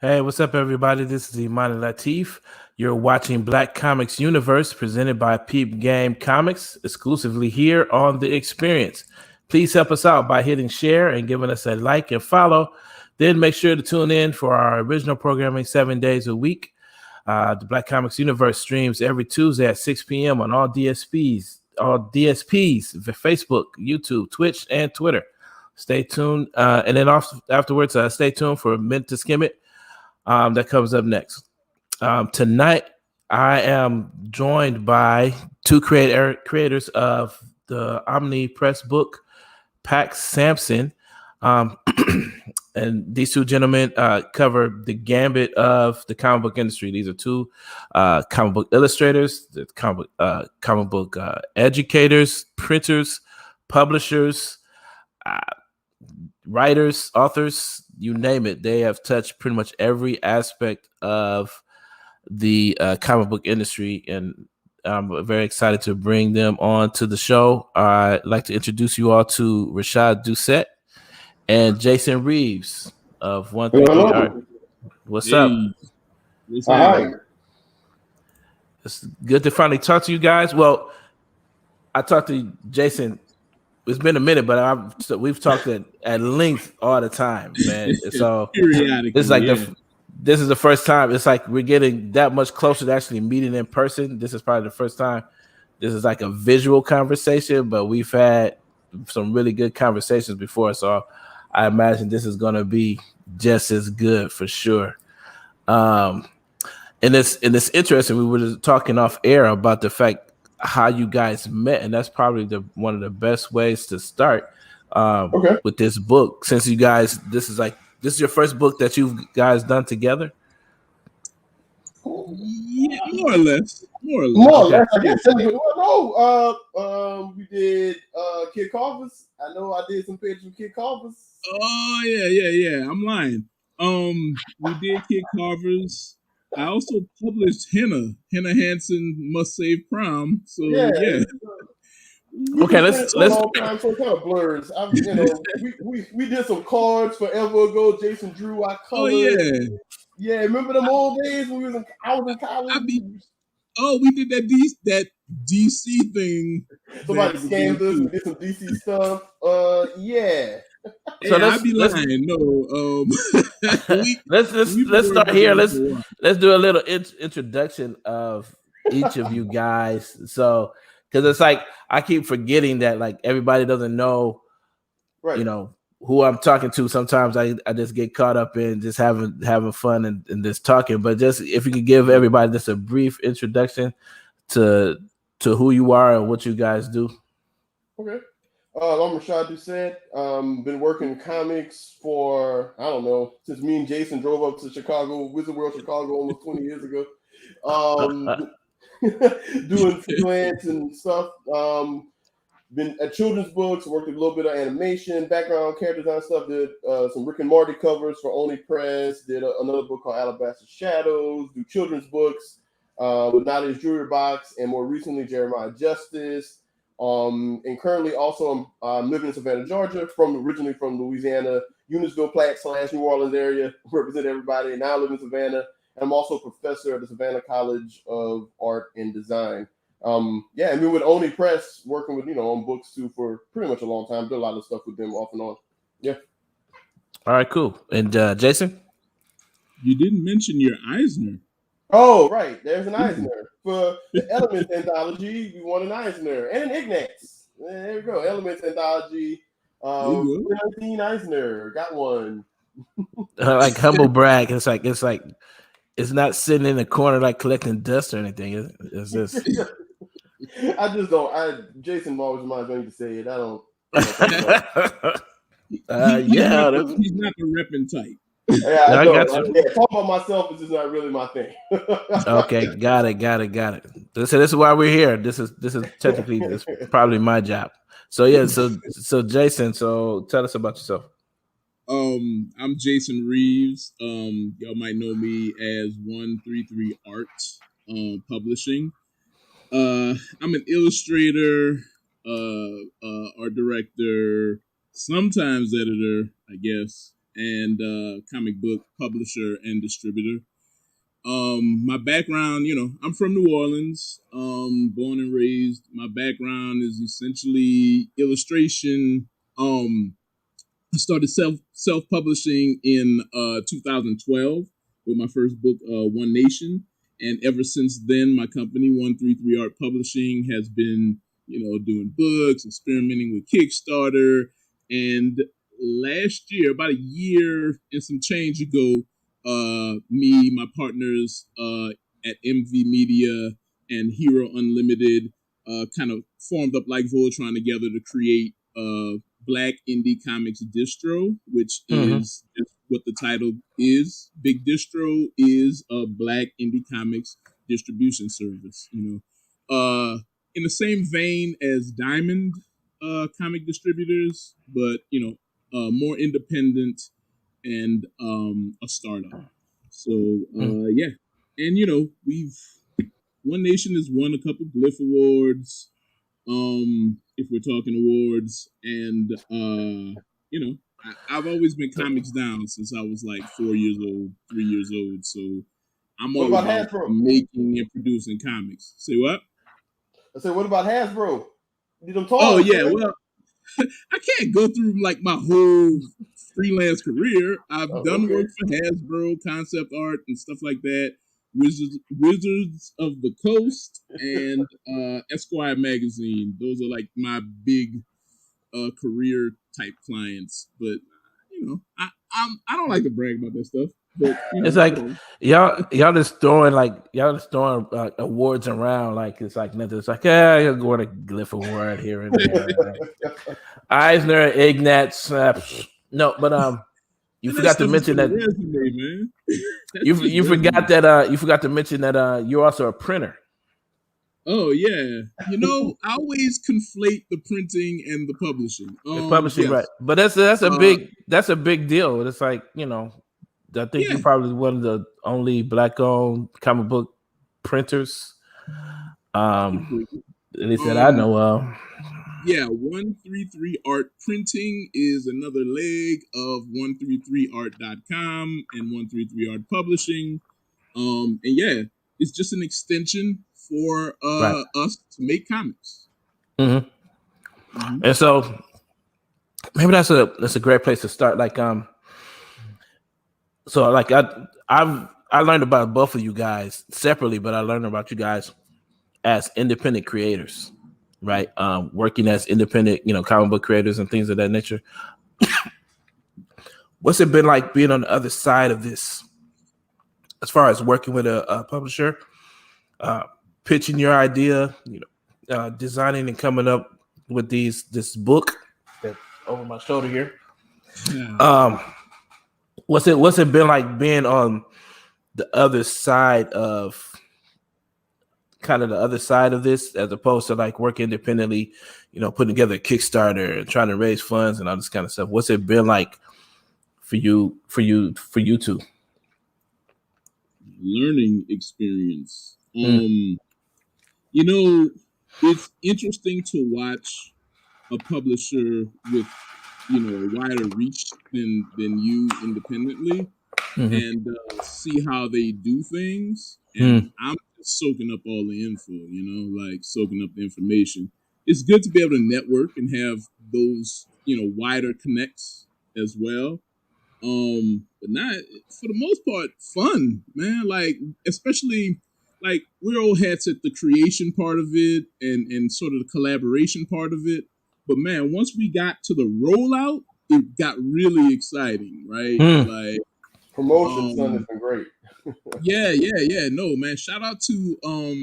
Hey, what's up, everybody? This is Imani Latif. You're watching Black Comics Universe, presented by Peep Game Comics, exclusively here on The Experience. Please help us out by hitting share and giving us a like and follow. Then make sure to tune in for our original programming 7 days a week. The Black Comics Universe streams every Tuesday at 6 p.m. on all DSPs, Facebook, YouTube, Twitch, and Twitter. Stay tuned. And then afterwards, stay tuned for Meant to Skim It. That comes up next. Tonight, I am joined by two creators of the Omni Press book, Pax Sampson. And these two gentlemen cover the gambit of the comic book industry. These are two comic book illustrators, comic book educators, printers, publishers, writers, authors, you name it. They have touched pretty much every aspect of the comic book industry, and I'm very excited to bring them on to the show. I'd like to introduce you all to Rashad Doucette and Jason Reeves of 133 Art. What's up? Hi. It's good to finally talk to you guys. Well, I talked to Jason. It's been a minute, but we've talked at length all the time, man. So it's like this is the first time. It's like we're getting that much closer to actually meeting in person. This is probably the first time. This is like a visual conversation, but we've had some really good conversations before. So I imagine this is going to be just as good for sure. And it's interesting. We were talking off air about the fact how you guys met, and that's probably one of the best ways to start with this book, since you guys this is your first book that you guys done together. Yeah, more or less. I guess. We did Kid Carver's. I know I did some pages with Kid Carver's. Oh yeah. I'm lying. We did Kid Carver's. I also published Henna Hansen Must Save Prom. So yeah. Okay, let's all time, so it kind of blurs. We did some cards forever ago. Jason drew our colors. Oh yeah. Remember them old days when I was in college? We did that DC thing. Somebody scammed us. We did some DC stuff. Yeah. So I'd be lying. No. Let's start here. Let's do a little introduction of each of you guys. So, because it's like I keep forgetting that like everybody doesn't know, right? Who I'm talking to. Sometimes I just get caught up in just having fun and just talking. But just if you could give everybody just a brief introduction to who you are and what you guys do. Okay. I'm Rashad Doucette. Been working comics for, I don't know, since me and Jason drove up to Chicago, Wizard World Chicago, almost 20 years ago. Doing freelance and stuff. Been at children's books, worked a little bit of animation, background character design stuff. Did some Rick and Morty covers for Only Press. Did another book called Alabaster Shadows. Do children's books with Nadia's Jewelry Box, and more recently Jeremiah Justice. And currently also I'm living in Savannah, Georgia, originally from Louisiana, Eunice,ville Platte / New Orleans area, represent everybody, and now I live in Savannah. And I'm also a professor at the Savannah College of Art and Design. And been with Only Press, working with, on books too for pretty much a long time. Did a lot of stuff with them off and on. Yeah. All right, cool. And Jason? You didn't mention your Eisner. Oh, right. There's an Eisner. For the Elements anthology, we won an Eisner and an Ignatz. There you go. Elements anthology. 19 Eisner. Got one. Like humble brag. It's like it's not sitting in the corner like collecting dust or anything. It's just I just don't. Jason always reminds me to say it. I don't. He's not the repping type. Yeah, I know. Talk about myself is just not really my thing. Okay, got it. So this is why we're here. This is technically this is probably my job. So yeah, so Jason, so tell us about yourself. I'm Jason Reeves. Y'all might know me as 133 Art Publishing. I'm an illustrator, art director, sometimes editor, I guess, and comic book publisher and distributor. My background, I'm from New Orleans, born and raised. My background is essentially illustration. I started self publishing in 2012 with my first book, One Nation, and ever since then, my company 133 Art Publishing has been, doing books, experimenting with Kickstarter, and last year, about a year and some change ago, me, my partners at MV Media and Hero Unlimited kind of formed up like Voltron together to create Black Indie Comics Distro, which is just what the title is. Big Distro is a Black Indie Comics distribution service. In the same vein as Diamond comic distributors, but more independent and a startup. So yeah, and One Nation has won a couple Glyph Awards. If we're talking awards, and I've always been comics down since I was like 4 years old, 3 years old. So I'm all about making and producing comics. Say what? I said, what about Hasbro? Did them talk? Oh yeah, well, I can't go through like my whole freelance career. I've done work for Hasbro, concept art, and stuff like that. Wizards of the Coast and Esquire magazine. Those are like my big career type clients. But I don't like to brag about that stuff. But it's like y'all just throwing awards around like it's like nothing. It's like you're going to Glyph Award here and there. Eisner, Ignatz, no, but you forgot to mention that. Resume, man. You forgot that. You forgot to mention that you're also a printer. Oh yeah, I always conflate the printing and the publishing. The publishing, yes. Right? But that's a big deal. It's like I think you're probably one of the only Black-owned comic book printers. At least that I know of. Yeah, 133 Art Printing is another leg of 133art.com and 133 Art Publishing. And yeah, it's just an extension for us to make comics. And so maybe that's a great place to start. Like so like I learned about both of you guys separately, but I learned about you guys as independent creators. Right, working as independent, comic book creators and things of that nature. What's it been like being on the other side of this, as far as working with a publisher, pitching your idea, designing and coming up with this book that's over my shoulder here? What's it been like being on the other side of? Kind of the other side of this, as opposed to like working independently, putting together a Kickstarter and trying to raise funds and all this kind of stuff. What's it been like for you two? Learning experience. It's interesting to watch a publisher with a wider reach than you independently, and see how they do things. And I'm soaking up all the info, like soaking up the information. It's good to be able to network and have those, wider connects as well. But not for the most part, fun, man. Like, especially like we're old hats at the creation part of it and sort of the collaboration part of it. But man, once we got to the rollout, it got really exciting, right? Like promotion, son, has been great. yeah. No, man. Shout out to our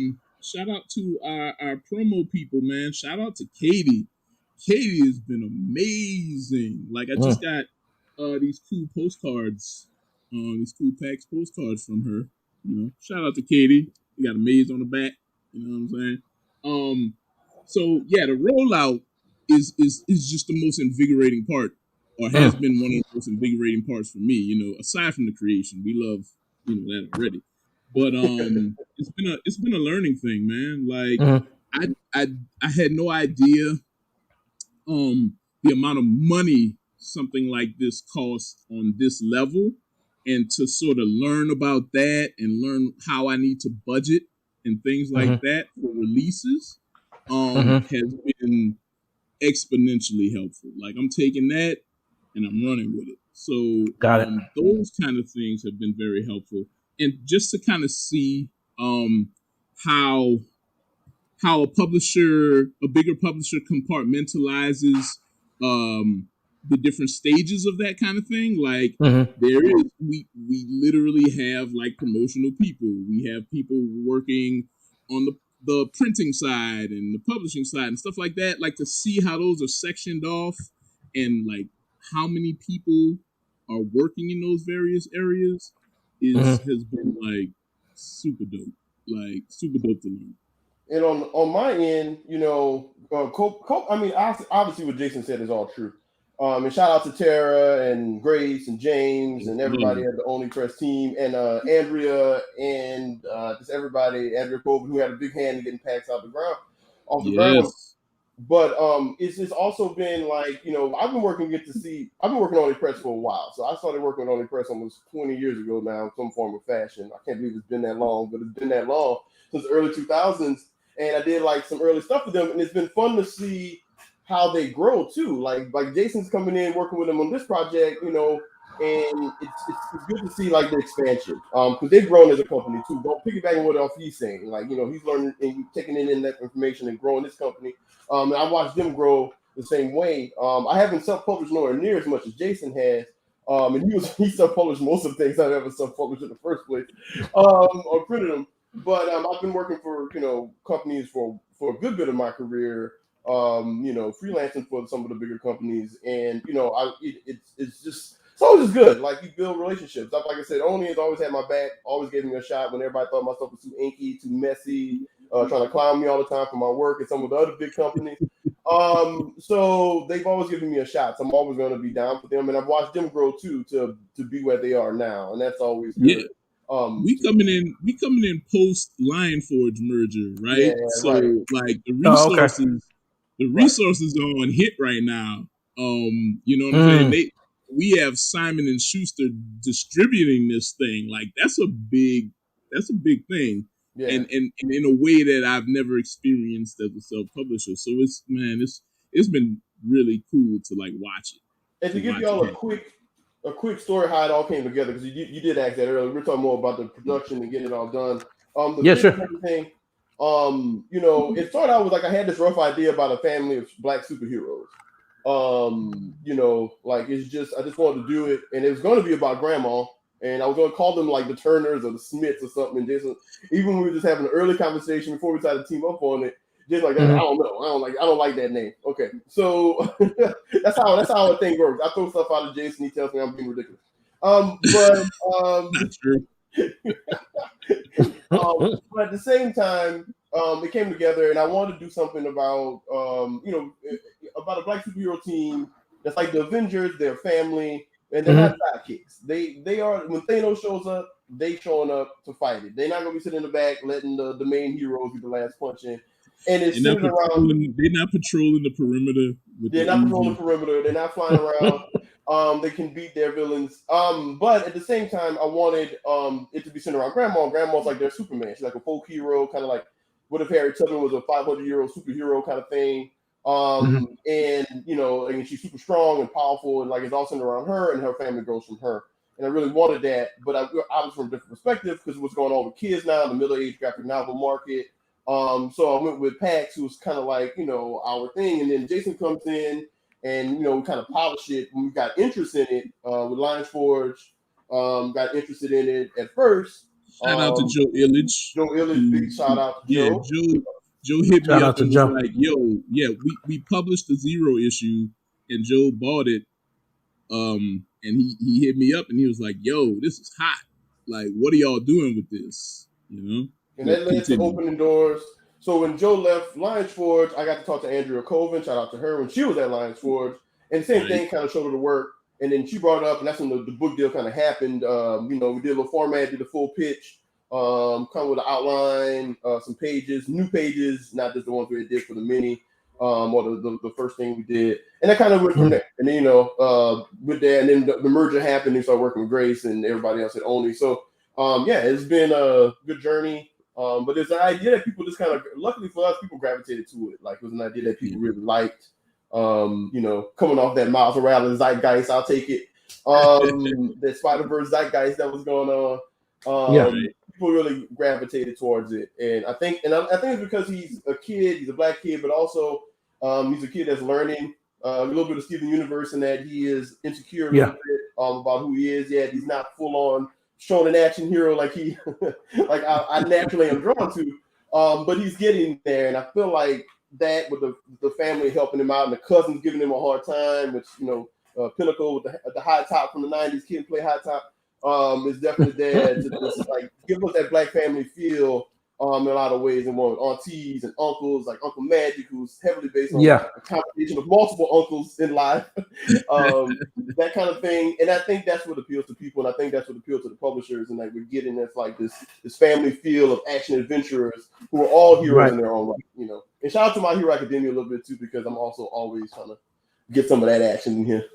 promo people, man. Shout out to Katie. Katie has been amazing. Like I just got these cool postcards, these cool Pax postcards from her. You know, shout out to Katie. You got a maze on the back. You know what I'm saying? So yeah, the rollout is just the most invigorating part, or has been one of the most invigorating parts for me. You know, aside from the creation, we love that already. But it's been a learning thing, man. Like I had no idea the amount of money something like this costs on this level, and to sort of learn about that and learn how I need to budget and things like that for releases has been exponentially helpful. Like I'm taking that and I'm running with it. So those kind of things have been very helpful. And just to kind of see how a bigger publisher compartmentalizes the different stages of that kind of thing. Like we literally have like promotional people. We have people working on the printing side and the publishing side and stuff like that. Like to see how those are sectioned off and like how many people are working in those various areas has been like super dope. Like super dope to learn. And on my end, I mean, obviously what Jason said is all true. And shout out to Tara and Grace and James and everybody at the Only Press team, and Andrea and just everybody, Andrea Colvin, who had a big hand in getting Pax off the ground. But it's also been like, I've been working on Only Press for a while. So I started working on Only Press almost 20 years ago now in some form of fashion. I can't believe it's been that long, but it's been that long since the early 2000s. And I did like some early stuff with them, and it's been fun to see how they grow too. Like Jason's coming in working with them on this project, and it's good to see like the expansion. Because they've grown as a company too. Don't piggyback on what he's saying. Like, he's learning and taking in that information and growing this company. And I watched them grow the same way. I haven't self-published nowhere near as much as Jason has. And he self-published most of the things I've ever self-published in the first place, or printed them. But I've been working for companies for a good bit of my career, freelancing for some of the bigger companies, and it's always good. Like, you build relationships. Like I said, Oni has always had my back, always gave me a shot when everybody thought my stuff was too inky, too messy, trying to clown me all the time for my work at some of the other big companies. So they've always given me a shot. So I'm always going to be down for them, and I've watched them grow too to be where they are now, and that's always good. Yeah. We coming in post Lion Forge merger, right? Yeah, so right. Like the resources are on hit right now. You know what I'm saying? We have Simon and Schuster distributing this thing. Like that's a big thing. Yeah. And in a way that I've never experienced as a self-publisher. So it's been really cool to like watch it. And to give y'all a quick story how it all came together, because you did ask that earlier. We're talking more about the production and getting it all done. Thing, it started out with like I had this rough idea about a family of Black superheroes. Like I just wanted to do it, and it was going to be about grandma, and I was going to call them like the Turners or the Smiths or something. And Jason, even when we were just having an early conversation before we decided to team up on it, just like that, I don't know, I don't like that name. Okay, so that's how a thing works. I throw stuff out of Jason, he tells me I'm being ridiculous. That's true. But at the same time, it came together, and I wanted to do something about about a Black superhero team that's like the Avengers. They're family, and they're not sidekicks. They are, when Thanos shows up, they showing up to fight it. They're not gonna be sitting in the back letting the main heroes get the last punch in. And it's sitting around. They're not patrolling the perimeter. They're not patrolling the perimeter. They're not flying around. They can beat their villains. But at the same time, I wanted it to be centered around grandma. Grandma's like their Superman. She's like a folk hero, kind of like what if Harry Tubman was a 500-year-old superhero kind of thing. And and she's super strong and powerful, and like it's all centered around her, and her family grows from her. And I really wanted that, but I was from a different perspective because what's going on with kids now in the middle-age graphic novel market. So I went with Pax, who was kind of like our thing, and then Jason comes in, and we kind of polish it when we got interest in it with Lions Forge. Got interested in it at first. Shout out to Joe Illich. Joe Illich, big shout out to Joe. Joe hit me up and was Joe. like, "Yo, yeah, we published the Zero issue, and Joe bought it. And he hit me up and he was like, "Yo, this is hot. Like, what are y'all doing with this?" And that led to opening doors. So when Joe left Lions Forge, I got to talk to Andrea Colvin. Shout out to her when she was at Lions Forge, and the same thing kind of showed her the work. And then she brought it up, and that's when the book deal kind of happened. We did a little format, did a full pitch, come with an outline, some pages, new pages, not just the ones we did for the mini, or the first thing we did. And that kind of went from there. And then, with that, and then the merger happened, and we started working with Grace and everybody else at Only. So, it's been a good journey. But there's an idea that people just kind of, luckily for us, people gravitated to it. Like, it was an idea that people really liked. Coming off that Miles Morales zeitgeist, I'll take it. That Spider-Verse zeitgeist that was going on. People really gravitated towards it, and I think it's because he's a kid, he's a black kid, but also he's a kid that's learning a little bit of Steven Universe, and that he is insecure a little bit about who he is. Yet he's not full on shown an action hero like he like I naturally am drawn to. But he's getting there, and I feel like that with the family helping him out and the cousins giving him a hard time, which Pinnacle with the high top from the 90s, kid play high top, is definitely there to just like give us that black family feel in a lot of ways, and more with aunties and uncles, like Uncle Magic, who's heavily based on a combination of multiple uncles in life, that kind of thing. And I think that's what appeals to people, and I think that's what appeals to the publishers, and like we're getting this family feel of action adventurers who are all heroes in their own right, And shout out to My Hero Academia a little bit too, because I'm also always trying to get some of that action in here.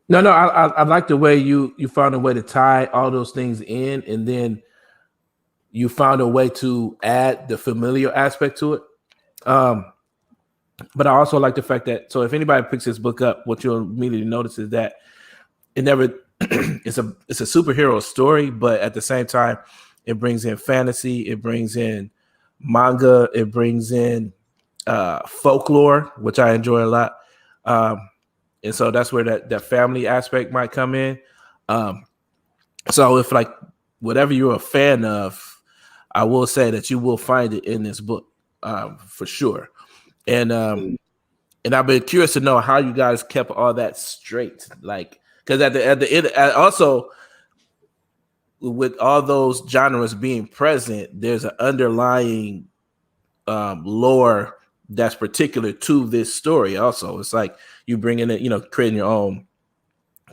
No, I like the way you found a way to tie all those things in, and then you found a way to add the familiar aspect to it. But I also like the fact that, so if anybody picks this book up, what you'll immediately notice is that it never it's a superhero story, but at the same time, it brings in fantasy, it brings in manga, it brings in folklore, which I enjoy a lot. And so that's where that family aspect might come in. So if like whatever you're a fan of, I will say that you will find it in this book for sure. And I've been curious to know how you guys kept all that straight, like because at the end, also with all those genres being present, there's an underlying lore that's particular to this story. Also, it's like you bring in it, creating your own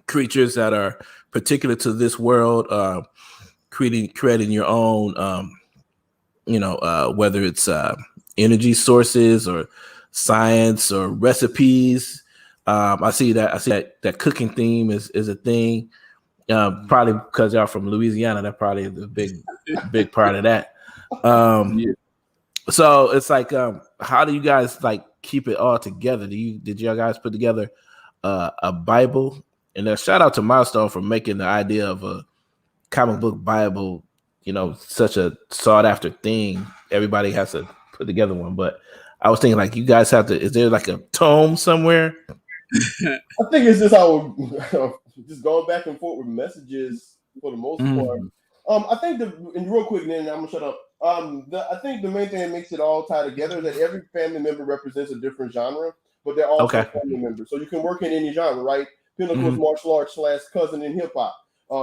creatures that are particular to this world, creating your own, whether it's energy sources or science or recipes. I see that cooking theme is a thing. Probably because y'all from Louisiana, that probably is a big part of that. So it's like, how do you guys like keep it all together? Did y'all guys put together a Bible? And a shout out to Milestone for making the idea of a comic book Bible, such a sought after thing. Everybody has to put together one, but I was thinking like you guys have to. Is there like a tome somewhere? I think it's just how just going back and forth with messages for the most part. I think and real quick, then I'm gonna shut up. I think the main thing that makes it all tie together is that every family member represents a different genre, but they're all family members. So you can work in any genre, right? Pinnacle's martial arts / cousin in hip hop.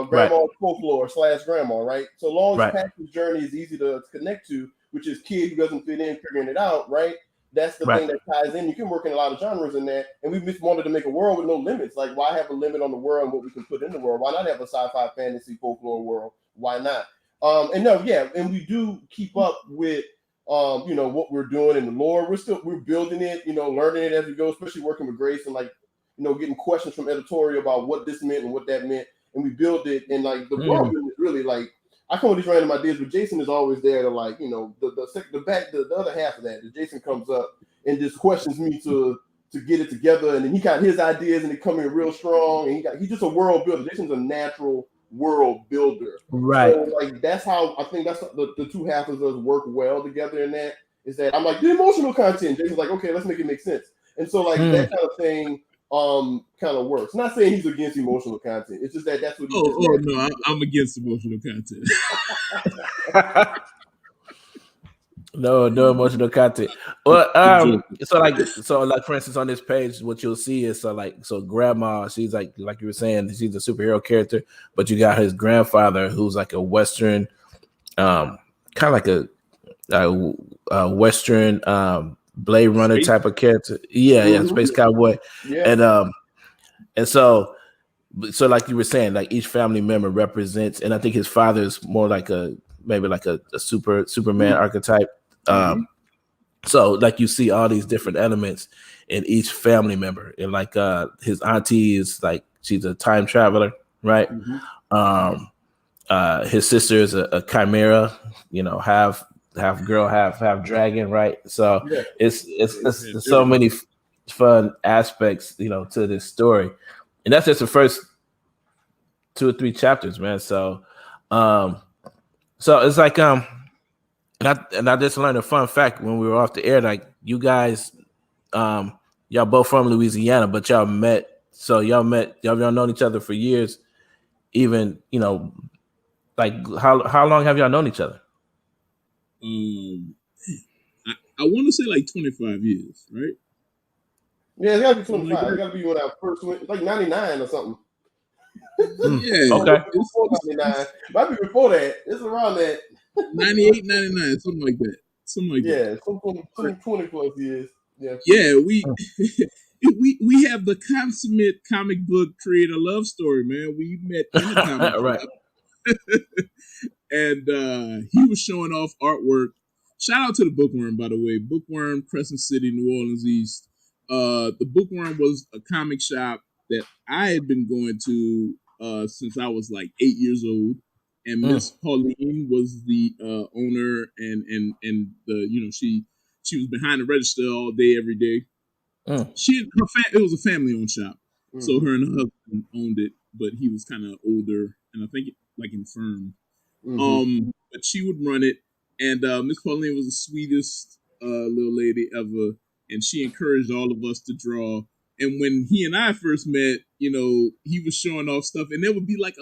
Grandma's folklore / grandma, right? So long as Pax's journey is easy to connect to, which is kid who doesn't fit in, figuring it out, right? That's the thing that ties in. You can work in a lot of genres in that, and we just wanted to make a world with no limits. Like, why have a limit on the world and what we can put in the world? Why not have a sci-fi, fantasy, folklore world? Why not? And we do keep up with what we're doing in the lore. We're building it, learning it as we go, especially working with Grace and like, getting questions from editorial about what this meant and what that meant. And we build it, and like the world is really like, I come with these random ideas, but Jason is always there to like, the other half of that. Jason comes up and just questions me to get it together. And then he got his ideas and they come in real strong. And he's just a world builder. Jason's a natural world builder. Right. So like that's how I think that's the two halves of us work well together in that. Is that I'm like the emotional content. Jason's like, okay, let's make it make sense. And so like that kind of thing kind of works. Not saying he's against emotional content. It's just that's what no, I'm against emotional content. No emotional content. Well, so like for instance on this page, what you'll see is so grandma, she's like you were saying, she's a superhero character, but you got his grandfather who's like a Western, kind of like a Western Blade Runner type of character. Yeah, space cowboy. Yeah. And so like you were saying, like each family member represents, and I think his father is more like maybe like a Superman archetype. So like you see all these different elements in each family member, and like his auntie is like she's a time traveler, right? His sister is a chimera, half girl, half dragon, right? So it's so many fun aspects, to this story, and that's just the first 2 or 3 chapters, man. So it's like and I just learned a fun fact when we were off the air. Like you guys, y'all both from Louisiana, but y'all met. So y'all known each other for years. Even like how long have y'all known each other? I want to say like 25 years, right? Yeah, it's gotta be 25. It gotta be when I first went, like 99 or something. Yeah. Okay. Before 99. Might be before that. It's around that. 98, 99, something like that. Yeah, some 20 plus years. Yeah. Yeah, we have the consummate comic book creator love story, man. We met in a comic right. shop. And he was showing off artwork. Shout out to the Bookworm, by the way. Bookworm, Crescent City, New Orleans East. The Bookworm was a comic shop that I had been going to since I was like 8 years old. And Miss Pauline was the owner, and the she was behind the register all day, every day. It was a family-owned shop, so her and her husband owned it, but he was kind of older, and I think like infirm. But she would run it, and Miss Pauline was the sweetest little lady ever, and she encouraged all of us to draw. And when he and I first met, he was showing off stuff, and there would be like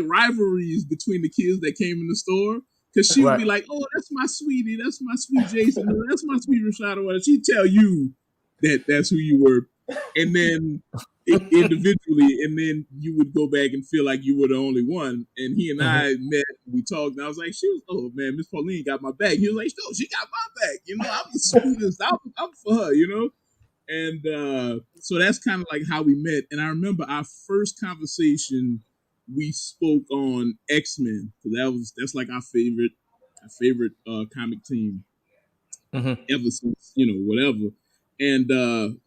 rivalries between the kids that came in the store, because she would be like, "Oh, that's my sweetie, that's my sweet Jason, that's my sweet Rashad," or whatever. She'd tell you that's who you were, and then individually, and then you would go back and feel like you were the only one. And he and I met, we talked, and I was like, "Oh man, Miss Pauline got my back." He was like, "No, she got my back. I'm the sweetest. I'm for her, And so that's kind of like how we met. And I remember our first conversation, we spoke on X-Men. So that's like our favorite comic team ever since, whatever. And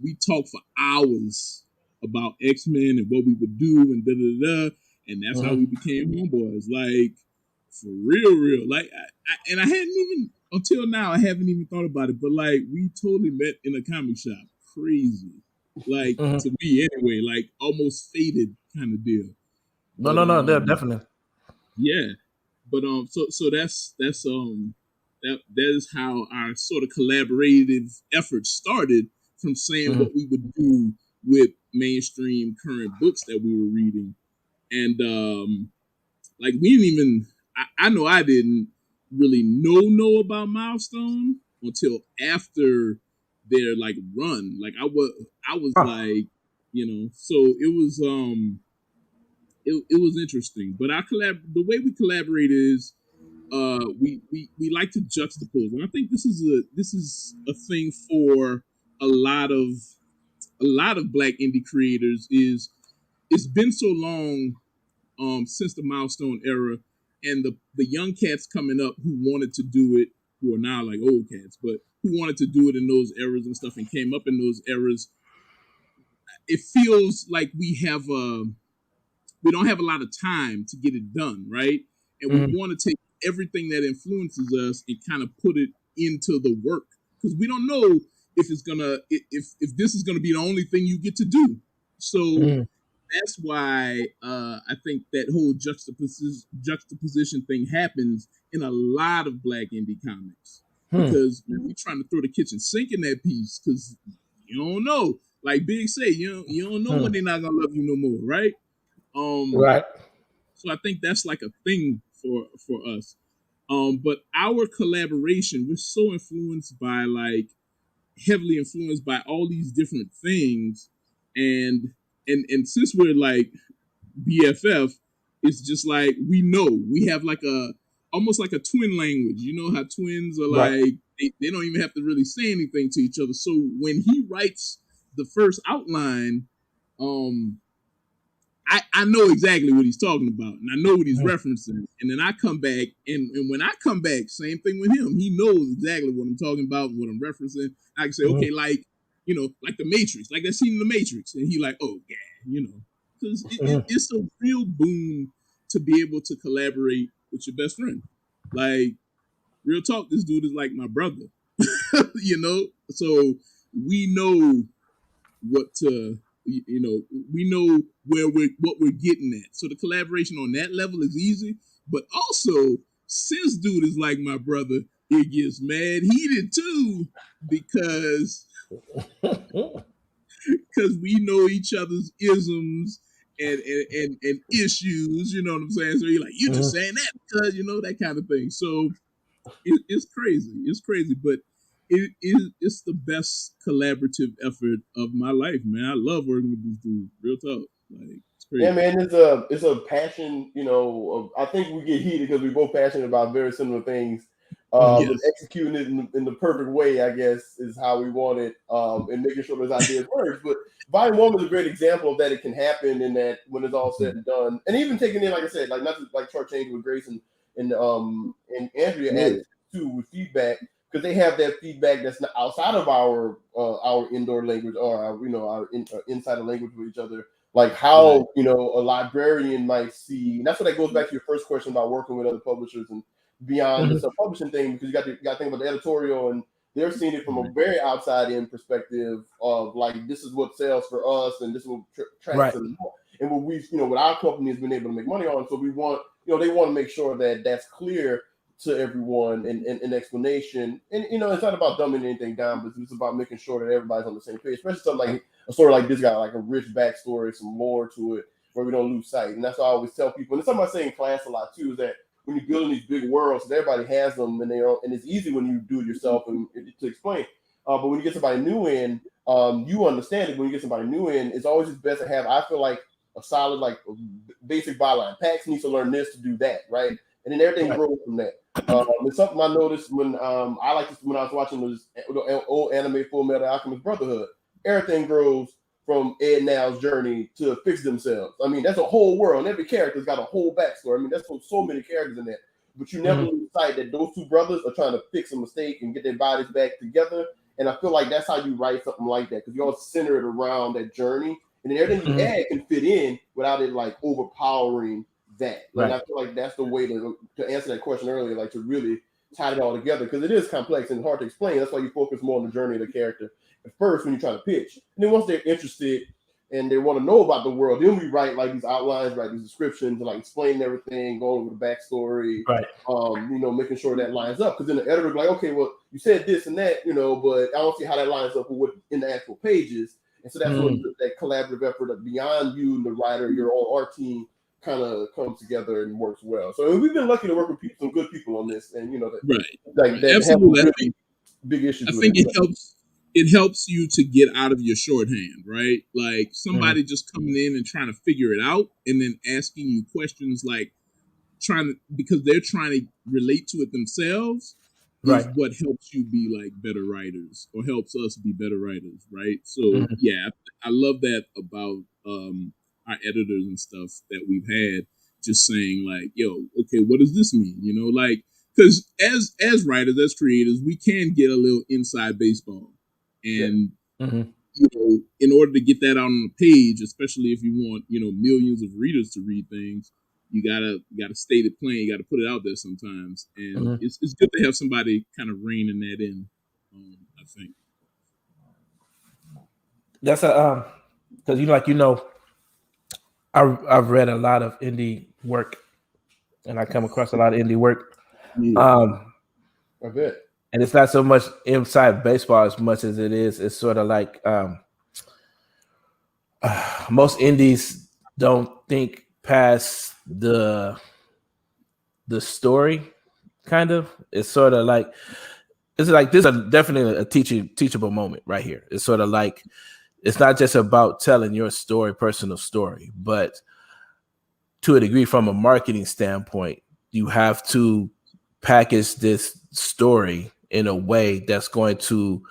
we talked for hours about X-Men and what we would do and da-da-da. And that's how we became homeboys. Like, for real. Like, I hadn't even, until now, I haven't even thought about it. But like, we totally met in a comic shop. Crazy, like to me anyway, like almost fated kind of deal. No, definitely. Yeah, but so that is how our sort of collaborative efforts started, from saying what we would do with mainstream current books that we were reading, and like we didn't even. I know I didn't really know about Milestone until after their like run. Like I was like, so it was it was interesting. But the way we collaborate is we like to juxtapose, and I think this is a thing for a lot of Black indie creators. Is it's been so long since the Milestone era, and the young cats coming up who wanted to do it, who are now like old cats, but who wanted to do it in those eras and stuff and came up in those eras. It feels like we don't have a lot of time to get it done, right? And we want to take everything that influences us and kind of put it into the work, because we don't know if this is gonna be the only thing you get to do. So that's why I think that whole juxtaposition thing happens in a lot of Black indie comics, because we're trying to throw the kitchen sink in that piece, because you don't know. Like Big say, you don't know when they're not gonna love you no more, right? Right. So I think that's like a thing for us. But our collaboration, we're so influenced by heavily influenced by all these different things, and since we're like BFF, it's just like we have like almost like a twin language. You know how twins are like they don't even have to really say anything to each other. So when he writes the first outline, I know exactly what he's talking about, and I know what he's referencing. And then I come back, and when I come back, same thing with him. He knows exactly what I'm talking about and what I'm referencing. I can say, okay, like like the Matrix, like that scene in the Matrix, and he like, oh yeah, because it's a real boon to be able to collaborate with your best friend. Like real talk, this dude is like my brother, So we know what to we know what we're getting at. So the collaboration on that level is easy, but also since dude is like my brother, it gets mad heated too, because we know each other's isms and issues, you know what I'm saying? So you're like, you just saying that because that kind of thing. So it's crazy, but it's the best collaborative effort of my life, man. I love working with this dude. Real talk, like it's crazy. Yeah, man, it's a passion. I think we get heated because we're both passionate about very similar things. Yes. But executing it in the perfect way, I guess, is how we want it, and making sure those ideas work. But Volume 1 was a great example of that. It can happen, and that when it's all said and done, and even taking in, like I said, like not to like shortchange with Grace and Andrea added too with feedback, because they have that feedback that's not outside of our indoor language or our insider language with each other. Like how a librarian might see, and that's what that goes back to your first question about working with other publishers and beyond the self-publishing thing, because you got to think about the editorial, and they're seeing it from a very outside in perspective of like, this is what sells for us, and this is what tracks and what we what our company has been able to make money on. So we want they want to make sure that that's clear to everyone in explanation, and it's not about dumbing anything down, but it's about making sure that everybody's on the same page, especially something like a story like this got like a rich backstory, some lore to it, where we don't lose sight. And that's what I always tell people, and it's something I say in class a lot too, is that when you're building these big worlds, everybody has them, and and it's easy when you do it yourself and to explain. But when you get somebody new in, you understand it. When you get somebody new in, it's always just best to have, I feel like, a solid like basic byline. Pax needs to learn this to do that, right? And then everything grows from that. It's something I noticed when I was watching this old anime Full Metal Alchemist Brotherhood. Everything grows from Ed Now's journey to fix themselves. I mean, that's a whole world, and every character's got a whole backstory. I mean, that's so many characters in there. But you never lose sight that those two brothers are trying to fix a mistake and get their bodies back together. And I feel like that's how you write something like that, because you all center it around that journey, and then everything you add can fit in without it like overpowering that. And I feel like that's the way to answer that question earlier, like to really tie it all together, because it is complex and hard to explain. That's why you focus more on the journey of the character at first when you try to pitch. And then once they're interested and they want to know about the world, then we write like these outlines, write these descriptions, and like explain everything, going over the backstory, making sure that lines up. Because then the editor will be like, okay, well, you said this and that, but I don't see how that lines up with what in the actual pages. And so that's when that collaborative effort beyond you and the writer, your own art team, kind of comes together and works well. So we've been lucky to work with some good people on this, and that absolutely have really big issues. I think it helps you to get out of your shorthand, right? Like somebody just coming in and trying to figure it out, and then asking you questions like because they're trying to relate to it themselves. Is what helps you be like better writers, or helps us be better writers, right? So yeah, I love that about our editors and stuff that we've had, just saying like, yo, okay, what does this mean? Like, because as writers, as creators, we can get a little inside baseball, and in order to get that out on the page, especially if you want millions of readers to read things, you gotta state it plain. You gotta put it out there sometimes, and it's good to have somebody kind of reining that in. I think. That's a because I've read a lot of indie work, and I come across a lot of indie work. Yeah. I bet. And it's not so much inside baseball as much as it is. It's sort of like most indies don't think past the story. Kind of, it's sort of like this is definitely a teachable moment right here. It's sort of like it's not just about telling your story, personal story, but to a degree, from a marketing standpoint, you have to package this story in a way that's going to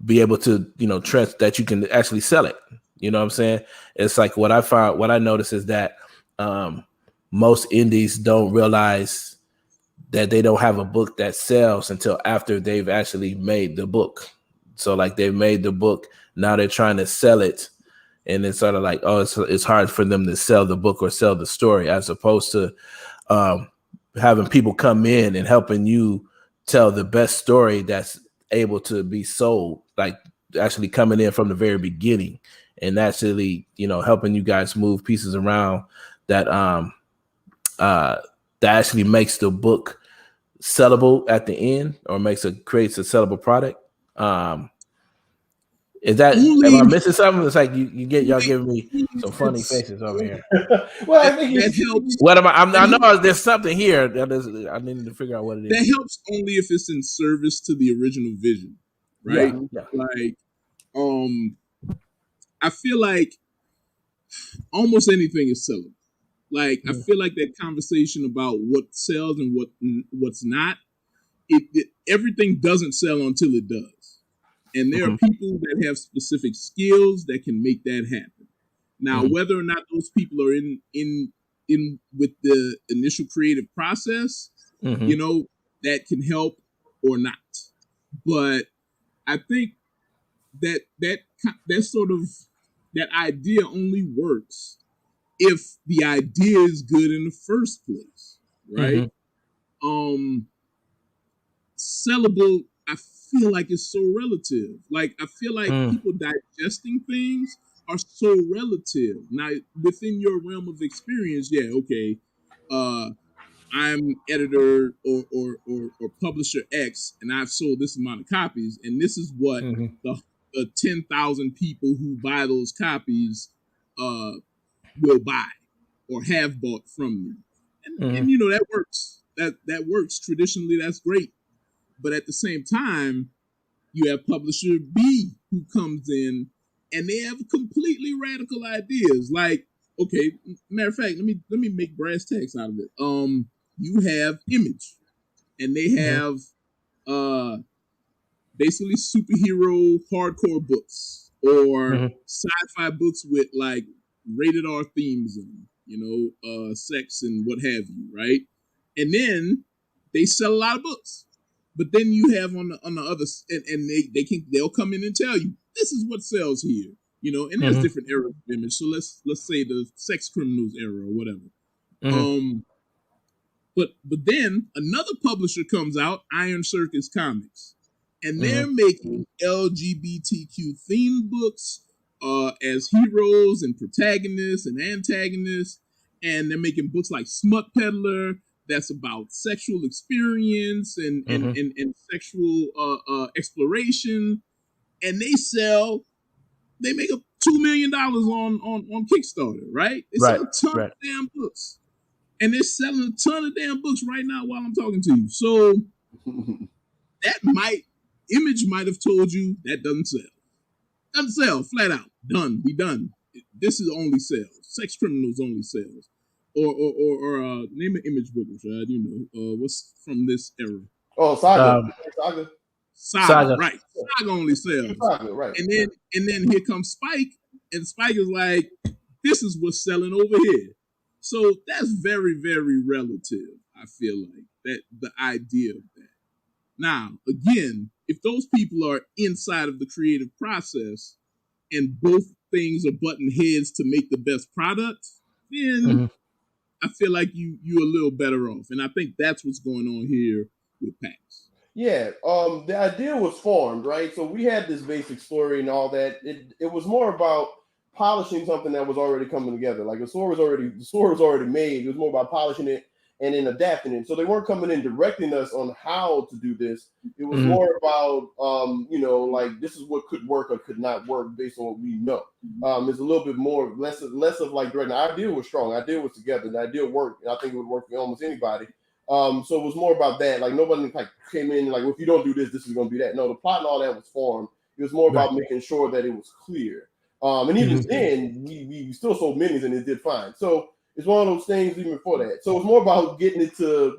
be able to, that you can actually sell it. You know what I'm saying? It's like what I noticed is that most indies don't realize that they don't have a book that sells until after they've actually made the book. So like they've made the book, now they're trying to sell it. And it's sort of like, oh, it's hard for them to sell the book or sell the story, as opposed to having people come in and helping you tell the best story that's able to be sold, like actually coming in from the very beginning and actually, helping you guys move pieces around that that actually makes the book sellable at the end, or creates a sellable product. Am I missing something? It's like y'all giving me some funny faces over here. Well, I think that helps. What am I? I know there's something here. I need to figure out what it is. That helps only if it's in service to the original vision, right? Yeah. Like, I feel like almost anything is sellable. Like, I feel like that conversation about what sells and what's not, everything doesn't sell until it does. And there are people that have specific skills that can make that happen. Now, whether or not those people are in with the initial creative process, that can help or not. But I think that sort of that idea only works if the idea is good in the first place, right? Sellable, I feel like it's so relative. Like, I feel like people digesting things are so relative. Now, within your realm of experience, yeah, okay, I'm editor or publisher X, and I've sold this amount of copies, and this is what the 10,000 people who buy those copies will buy or have bought from me. And that works. That works. Traditionally, that's great. But at the same time, you have publisher B who comes in and they have completely radical ideas. Like, okay, matter of fact, let me make brass tacks out of it. You have Image, and they have basically superhero hardcore books or sci-fi books with like rated R themes and sex and what have you, right? And then they sell a lot of books. But then you have on the other, and they'll come in and tell you this is what sells here, and there's different eras of Image. So let's say the sex criminals era or whatever. But then another publisher comes out, Iron Circus Comics, and they're making LGBTQ themed books as heroes and protagonists and antagonists, and they're making books like Smut Peddler that's about sexual experience and sexual exploration, and they make up $2 million on Kickstarter, right? They sell a ton of damn books. And they're selling a ton of damn books right now while I'm talking to you. So Image might have told you that doesn't sell. Doesn't sell, flat out. Done. We done. This is only sales. Sex criminals only sales. Or name an Image book, Rashad. What's from this era? Oh, Saga. Saga, right. Saga only sells. Saga, right. And then here comes Spike, and Spike is like, this is what's selling over here. So that's very, very relative, I feel like, that the idea of that. Now, again, if those people are inside of the creative process and both things are butting heads to make the best product, then I feel like you're a little better off. And I think that's what's going on here with Pax. Yeah, the idea was formed, right? So we had this basic story and all that. It was more about polishing something that was already coming together. Like the story was already made. It was more about polishing it and then adapting it. So they weren't coming in directing us on how to do this. It was more about like this is what could work or could not work based on what we know. It's a little bit more less of like directing. The idea was strong. The idea was together. The idea worked. And I think it would work for almost anybody. So it was more about that. Like nobody like came in like, well, if you don't do this, this is going to be that. No, the plot and all that was formed. It was more about making sure that it was clear. And even then, we still sold minis and it did fine. So it's one of those things even before that. So it's more about getting it to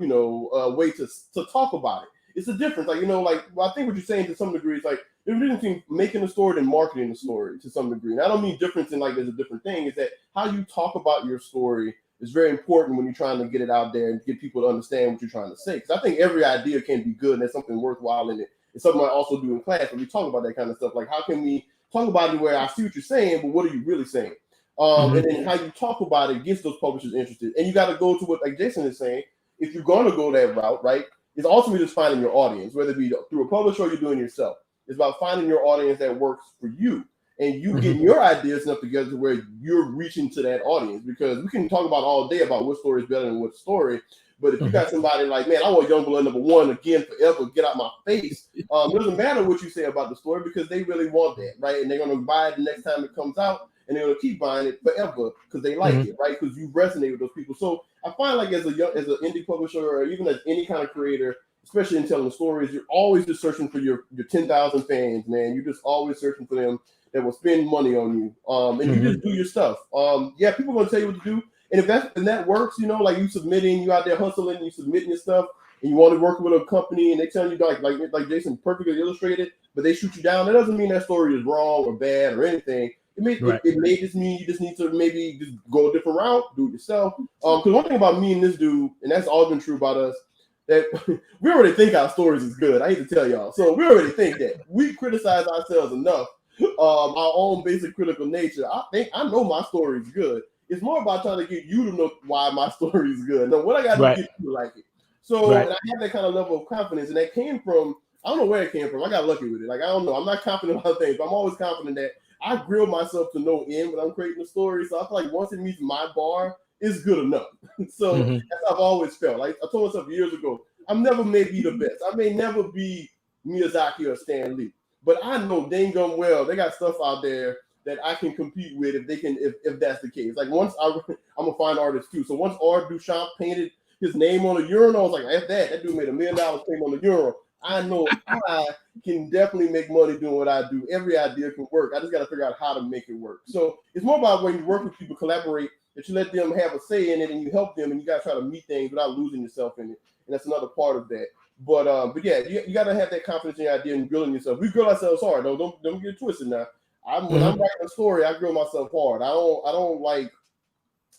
a way to talk about it. It's a difference. Like I think what you're saying to some degree is like there's a difference between making a story and marketing the story to some degree. And I don't mean difference in like there's a different thing. Is that how you talk about your story is very important when you're trying to get it out there and get people to understand what you're trying to say. Because I think every idea can be good and there's something worthwhile in it. It's something I also do in class when we talk about that kind of stuff. Like, how can we talk about it where I see what you're saying, but what are you really saying? And then how you talk about it gets those publishers interested. And you got to go to what, like Jason is saying, if you're going to go that route, right, it's ultimately just finding your audience, whether it be through a publisher or you're doing it yourself. It's about finding your audience that works for you. And you getting your ideas enough together to where you're reaching to that audience. Because we can talk about all day about what story is better than what story. But if you got somebody like, man, I want Youngblood #1 again forever, get out my face. It doesn't matter what you say about the story because they really want that, right? And they're going to buy it the next time it comes out. And they're going to keep buying it forever because they like it, right? Because you resonate with those people. So I find like as an indie publisher or even as any kind of creator, especially in telling stories, you're always just searching for your 10,000 fans, man. You're just always searching for them that will spend money on you. And you just do your stuff. Yeah, people are going to tell you what to do. And if that works, like you submitting, you out there hustling, you submitting your stuff, and you want to work with a company, and they tell you like Jason perfectly illustrated, but they shoot you down. That doesn't mean that story is wrong or bad or anything. It may just mean you just need to maybe just go a different route, do it yourself. Because one thing about me and this dude, and that's always been true about us, that we already think our stories is good. I hate to tell y'all. So we already think that. We criticize ourselves enough. Our own basic critical nature. I know my story is good. It's more about trying to get you to know why my story is good. Now, what I got to get you to like it. So and I have that kind of level of confidence, and that came from, I don't know where it came from. I got lucky with it. Like, I don't know. I'm not confident about things, but I'm always confident that I grill myself to no end when I'm creating a story. So I feel like once it meets my bar, it's good enough. So that's how I've always felt. Like I told myself years ago, I'm never may be the best. I may never be Miyazaki or Stan Lee. But I know dang gum well they got stuff out there that I can compete with if that's the case. Like once I'm a fine artist too. So once Art Duchamp painted his name on a urinal, I was like, that dude made $1 million paint on the urinal. I know I can definitely make money doing what I do. Every idea can work. I just got to figure out how to make it work. So it's more about when you work with people, collaborate, that you let them have a say in it and you help them and you got to try to meet things without losing yourself in it. And that's another part of that. But yeah, you got to have that confidence in your idea and grilling yourself. We grill ourselves hard. Don't get it twisted now. When I'm writing a story, I grill myself hard. I don't like.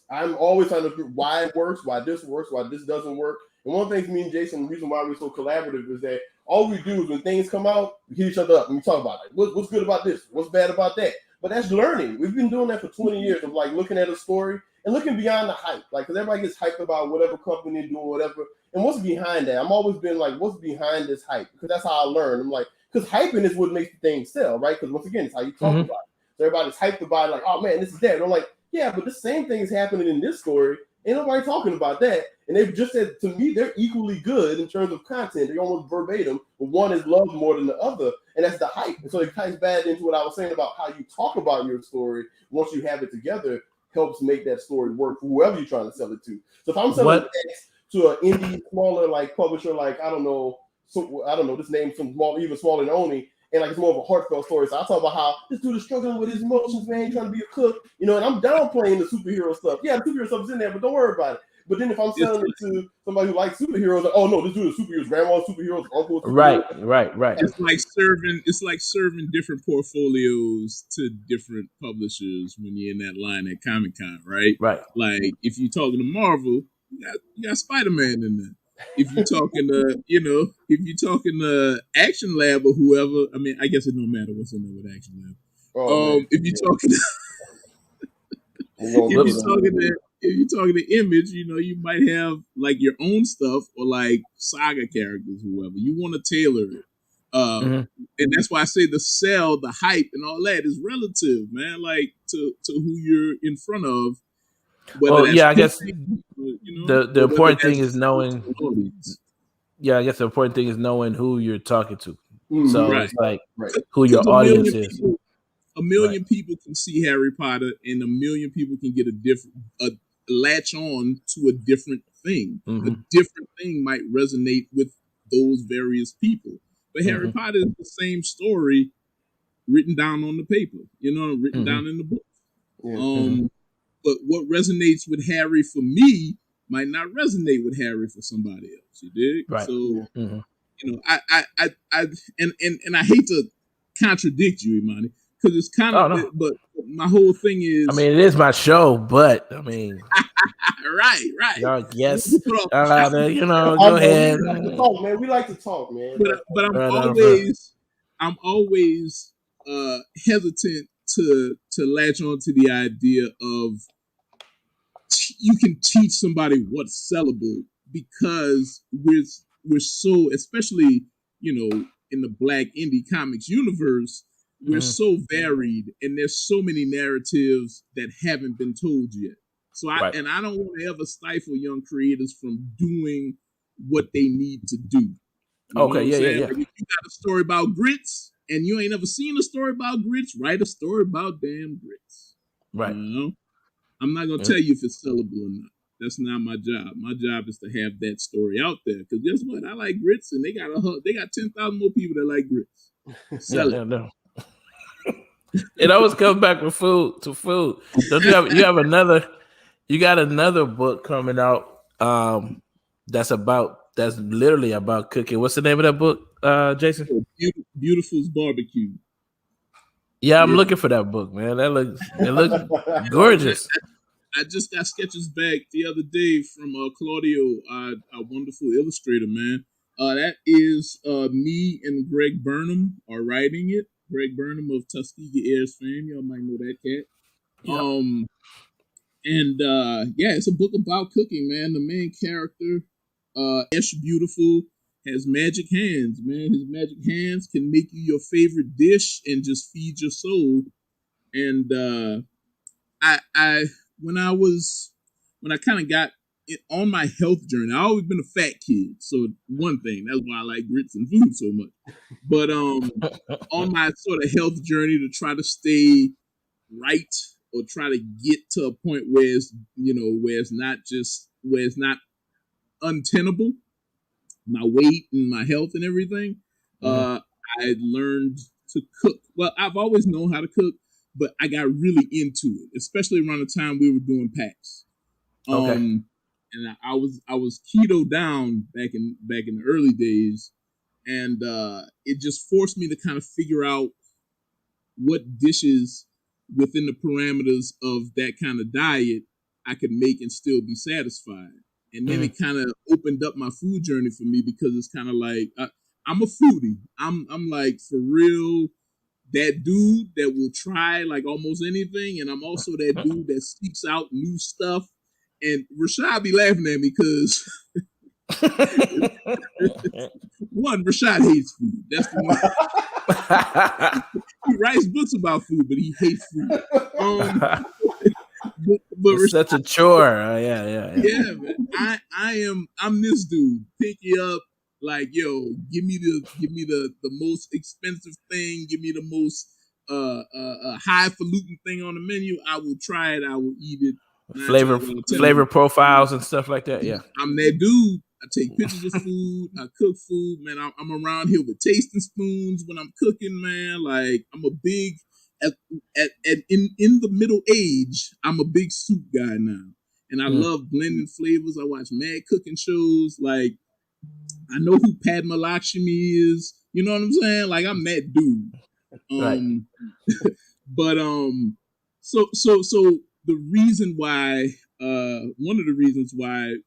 I'm always trying to figure why it works, why this works, why this doesn't work. And one of the things me and Jason, the reason why we're so collaborative is that all we do is when things come out, we hit each other up and we talk about it. What's good about this? What's bad about that? But that's learning. We've been doing that for 20 years of like looking at a story and looking beyond the hype. Like, because everybody gets hyped about whatever company doing whatever. And what's behind that? I'm always been like, what's behind this hype? Because that's how I learn. I'm like, because hyping is what makes the thing sell, right? Because once again, it's how you talk about it. So everybody's hyped about it, like, oh man, this is that. And I'm like, yeah, but the same thing is happening in this story. Ain't nobody talking about that. And they've just said, to me, they're equally good in terms of content. They're almost verbatim, but one is loved more than the other. And that's the hype. And so it ties back into what I was saying about how you talk about your story once you have it together helps make that story work for whoever you're trying to sell it to. So if I'm selling X to an indie, smaller, like publisher, like, I don't know, this name from even smaller than Oni, and like it's more of a heartfelt story. So I talk about how this dude is struggling with his emotions, man. He's trying to be a cook, and I'm downplaying the superhero stuff. Yeah, the superhero stuff is in there, but don't worry about it. But then if I'm selling it to somebody who likes superheroes, like, oh no, this dude is superheroes, grandma's superheroes, uncle's superheroes. Right. It's like serving different portfolios to different publishers when you're in that line at Comic-Con, right? Right. Like if you're talking to Marvel, you got Spider-Man in there. If you're talking to, Action Lab or whoever, I mean, I guess it don't matter what's in there with Action Lab. If you're talking to if you're talking to Image, you might have like your own stuff or like saga characters, whoever. You want to tailor it. And that's why I say the sell, the hype, and all that is relative, man. Like to who you're in front of. Well, yeah, I guess the important thing is knowing. Yeah, I guess the important thing is knowing who you're talking to. So it's like who your audience is. A million people can see Harry Potter, and a million people can get a latch on to a different thing. A different thing might resonate with those various people. But Harry Potter is the same story written down on the paper, written down in the book. But what resonates with Harry for me might not resonate with Harry for somebody else. You dig? Right. So, I I hate to contradict you, Imani, because it's kind of, but my whole thing is. I mean, it is my show, but I mean, right. Yes. Go ahead. We like to talk, man. We like to talk, man. But I'm always hesitant to latch on to the idea of you can teach somebody what's sellable, because we're so, especially in the Black indie comics universe, we're so varied, and there's so many narratives that haven't been told yet. So I don't want to ever stifle young creators from doing what they need to do. Yeah. Like if you got a story about grits and you ain't ever seen a story about grits, write a story about damn grits. Right. I'm not gonna tell you if it's sellable or not. That's not my job. My job is to have that story out there. Because guess what? I like grits, and they got 10,000 more people that like grits. Sell it. No. It always comes back with food. Don't you have another? You got another book coming out. That's literally about cooking. What's the name of that book, Jason? Beautiful's Barbecue. Yeah, I'm looking for that book, man. It looks gorgeous. I just got sketches back the other day from Claudio, a wonderful illustrator, man. That is me and Greg Burnham are writing it. Greg Burnham of Tuskegee Airs fame. Y'all might know that cat. Yeah. It's a book about cooking, man. The main character, Ash Beautiful, has magic hands, man. His magic hands can make you your favorite dish and just feed your soul. And when I kind of got it on my health journey, I've always been a fat kid. So one thing, that's why I like grits and food so much. But on my sort of health journey to try to stay right, or try to get to a point where it's not untenable, my weight and my health and everything, I learned to cook. Well, I've always known how to cook, but I got really into it, especially around the time we were doing Pax. And I was keto down back in the early days, and it just forced me to kind of figure out what dishes within the parameters of that kind of diet I could make and still be satisfied. And then it kind of opened up my food journey for me, because it's kind of like I'm a foodie. I'm like, for real, that dude that will try like almost anything, and I'm also that dude that seeks out new stuff. And Rashad be laughing at me because one, Rashad hates food. That's the one. He writes books about food, but he hates food. But it's such a chore. Yeah, man. I'm this dude. Pick you up, like, yo, give me the most expensive thing, give me the most highfalutin thing on the menu. I will try it, I will eat it. Flavor profiles and stuff like that. Yeah, I'm that dude. I take pictures of food. I cook food, man. I'm around here with tasting spoons when I'm cooking, man. Like, I'm a big in the middle age. I'm a big soup guy now, and I love blending flavors. I watch mad cooking shows. Like, I know who Padma Lakshmi is. You know what I'm saying? Like, I'm that dude. Right. But so the reason why, one of the reasons why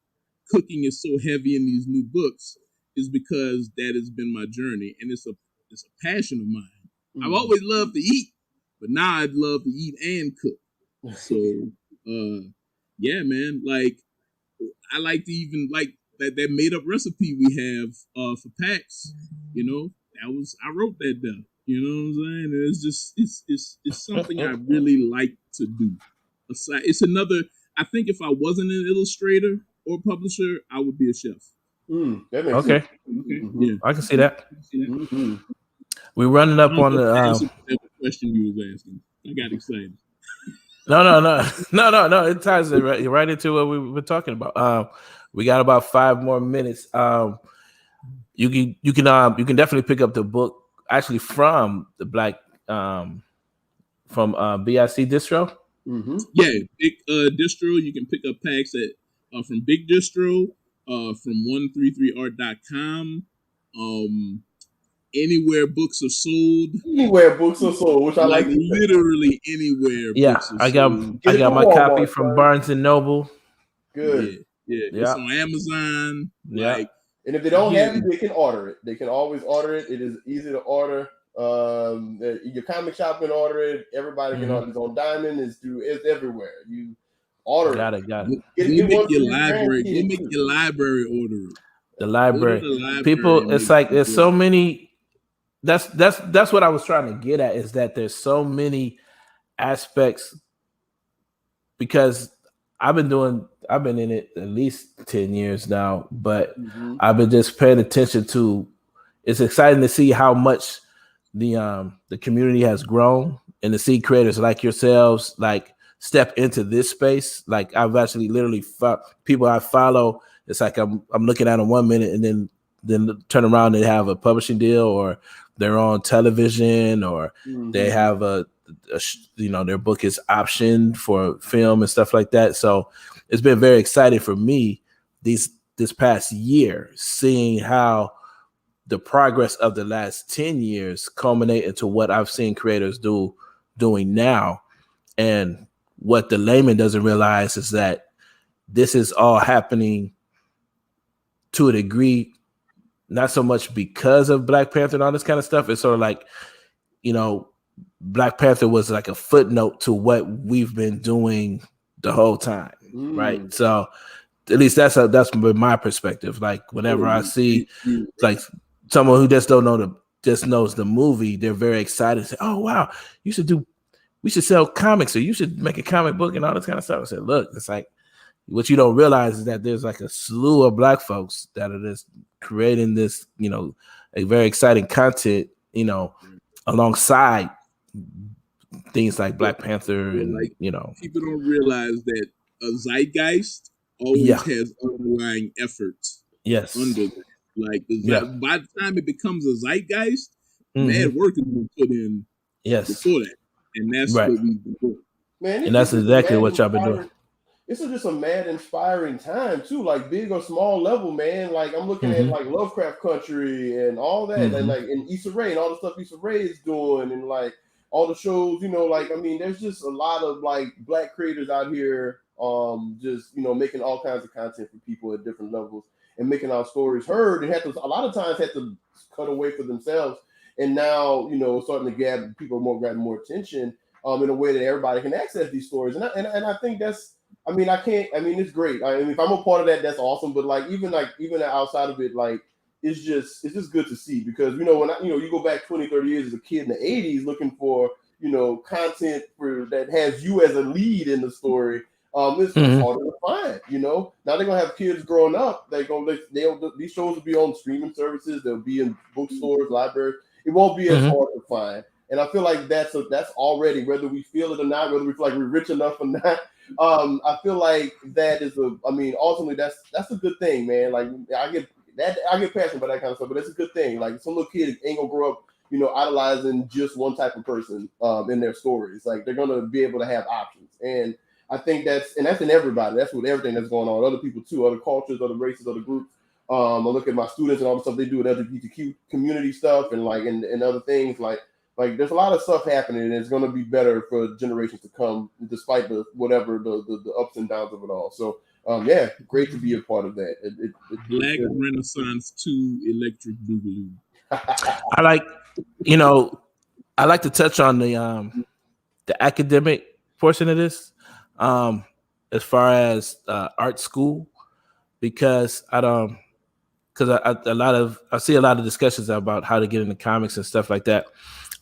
cooking is so heavy in these new books is because that has been my journey, and it's a passion of mine. I've always loved to eat, but now I'd love to eat and cook. So yeah, man. Like I like to even like that made up recipe we have for Pax. You know, I wrote that down. You know what I'm saying? And it's just it's something I really like to do. It's another. I think if I wasn't an illustrator or publisher, I would be a chef. That makes Okay. sense. Yeah, I can see that. Mm-hmm. We're running up on the. Answer whatever question you was asking. I got excited. No. It ties it right into what we were talking about. We got about 5 more minutes. You can definitely pick up the book actually from the Black from BIC Distro. Mm-hmm. Yeah, big distro. You can pick up packs at from Big Distro, from 133art.com. Anywhere books are sold. Anywhere books are sold, which I like to say. Literally anywhere Yeah, books are I got sold. I got my Walmart, copy from son. Barnes and Noble. Good. Yeah. It's on Amazon. Yeah. Like, and if they don't have it, they can order it. They can always order it. It is easy to order. Your comic shop can order it. Everybody can order it. It's on Diamond. It's everywhere. You order Got it. Got it. We'll make your library order it. The library. People, it's like there's so many. That's what I was trying to get at, is that there's so many aspects, because I've been in it at least 10 years now, but I've been just paying attention to. It's exciting to see how much the community has grown, and to see creators like yourselves like step into this space. Like I've actually literally people I follow. It's like I'm looking at them 1 minute and then turn around and have a publishing deal, or they're on television, or they have their book is optioned for film and stuff like that. So it's been very exciting for me this past year, seeing how the progress of the last 10 years culminate into what I've seen creators doing now. And what the layman doesn't realize is that this is all happening to a degree, not so much because of Black Panther and all this kind of stuff. It's sort of like, Black Panther was like a footnote to what we've been doing the whole time, right? So at least that's my perspective. Like whenever I see like someone who just knows the movie, they're very excited. Say, "Oh wow, we should sell comics, or you should make a comic book and all this kind of stuff." I said, "Look, it's like what you don't realize is that there's like a slew of Black folks that are just creating this, a very exciting content, alongside things like Black Panther, and people don't realize that a zeitgeist always has underlying efforts. Yes. Under that. Like by the time it becomes a zeitgeist, mad work is being put in before that. And that's what we've been doing. Man, and that's exactly what y'all been doing. This is just a mad inspiring time too, like big or small level, man. Like I'm looking at like Lovecraft Country and all that, and like in Issa Rae and all the stuff Issa Rae is doing, and like all the shows, there's just a lot of like Black creators out here, just making all kinds of content for people at different levels and making our stories heard, and a lot of times had to cut away for themselves, and now starting to grab more attention in a way that everybody can access these stories, and I think that's. It's great. If I'm a part of that, that's awesome. But even outside of it, like it's just good to see, because when you go back 20, 30 years as a kid in the 80s looking for content that has you as a lead in the story, it's harder to find. Now they're gonna have kids growing up. These shows will be on streaming services. They'll be in bookstores, libraries. It won't be as hard to find. And I feel like that's already, whether we feel it or not, whether we feel like we're rich enough or not. I feel like that is ultimately that's a good thing, man. Like I get passionate about that kind of stuff, but it's a good thing. Like some little kid ain't gonna grow up, idolizing just one type of person in their stories. Like they're gonna be able to have options, and I think that's in everybody. That's with everything that's going on. Other people too, other cultures, other races, other groups. I look at my students and all the stuff they do with LGBTQ community stuff, and and other things like there's a lot of stuff happening, and it's going to be better for generations to come, despite the ups and downs of it all. So, great to be a part of that. Black Renaissance 2 Electric Boogaloo. I like to touch on the academic portion of this. as far as art school, because I see a lot of discussions about how to get into comics and stuff like that.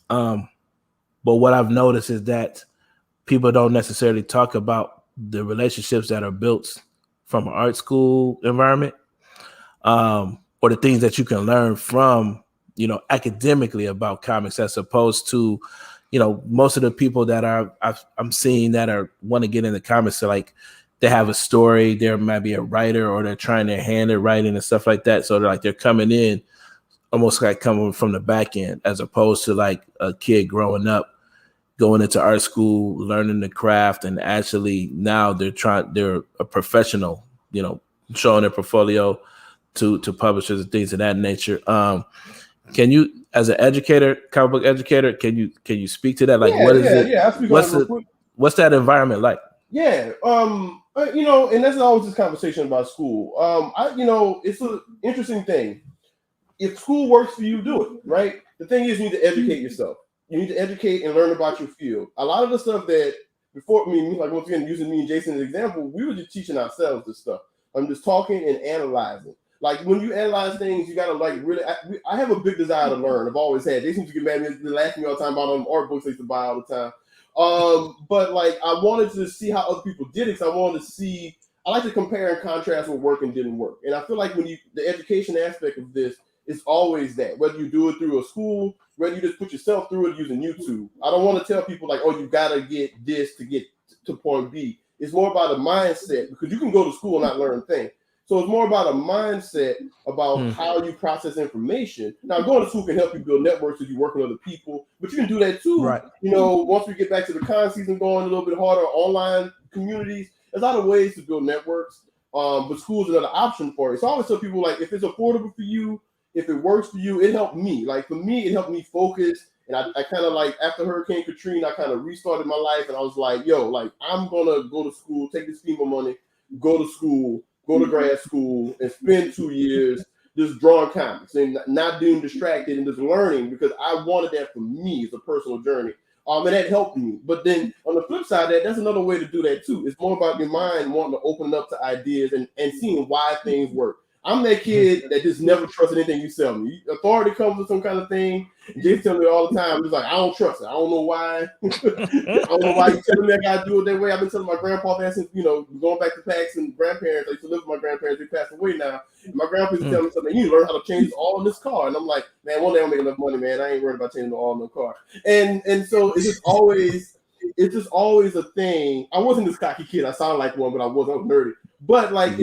But what I've noticed is that people don't necessarily talk about the relationships that are built from an art school environment, or the things that you can learn from, academically about comics, as opposed to, most of the people that I'm seeing that want to get into comics are like, they have a story, there might be a writer, or they're trying their hand at writing and stuff like that. So they're coming in almost like coming from the back end, as opposed to like a kid growing up, going into art school, learning the craft, and actually now they're a professional, showing their portfolio to publishers and things of that nature. Can you, as an educator, comic book educator, can you speak to that? Like, what is it? Yeah, I'll speak on it real quick. What's that environment like? Yeah, and that's always this conversation about school. It's an interesting thing. If school works for you, do it, right? The thing is, you need to educate yourself. You need to educate and learn about your field. A lot of the stuff that before me, like once again, using me and Jason as an example, we were just teaching ourselves this stuff. I'm just talking and analyzing. Like when you analyze things, you gotta like really. I have a big desire to learn. I've always had. They seem to get mad at me. They laugh at me all the time about them art books they used to buy all the time. But like I wanted to see how other people did it. Because I wanted to see. I like to compare and contrast what worked and didn't work. And I feel like the education aspect of this is always that. Whether you do it through a school, whether you just put yourself through it using YouTube. I don't want to tell people like, oh, you gotta get this to get to point B. It's more about a mindset, because you can go to school and not learn a thing. So it's more about a mindset about how you process information. Now, going to school can help you build networks if you work with other people, but you can do that too. Right. Once we get back to the con season going a little bit harder, online communities, there's a lot of ways to build networks. But school is another option for it. So I always tell people, like, if it's affordable for you, if it works for you, it helped me. Like for me, it helped me focus. And I kind of like, after Hurricane Katrina, I kind of restarted my life. And I was like, yo, like, I'm going to go to school, take this FEMA money, go to school, go to grad school, and spend 2 years just drawing comics and not being distracted and just learning, because I wanted that for me as a personal journey. And that helped me. But then on the flip side of that's another way to do that too. It's more about your mind wanting to open up to ideas and seeing why things work. I'm that kid that just never trusts anything you sell me. Authority comes with some kind of thing. Jason tells me all the time, he's like, I don't trust it. I don't know why. I don't know why you telling me I gotta do it that way. I've been telling my grandpa that since, going back to Pax and grandparents. I used to live with my grandparents. They passed away now. And my grandpa used to tell me something, you learn how to change all in this car. And I'm like, man, one day I'll make enough money, man. I ain't worried about changing the all in the car. And so it's just always a thing. I wasn't this cocky kid. I sound like one, but I was nerdy. But like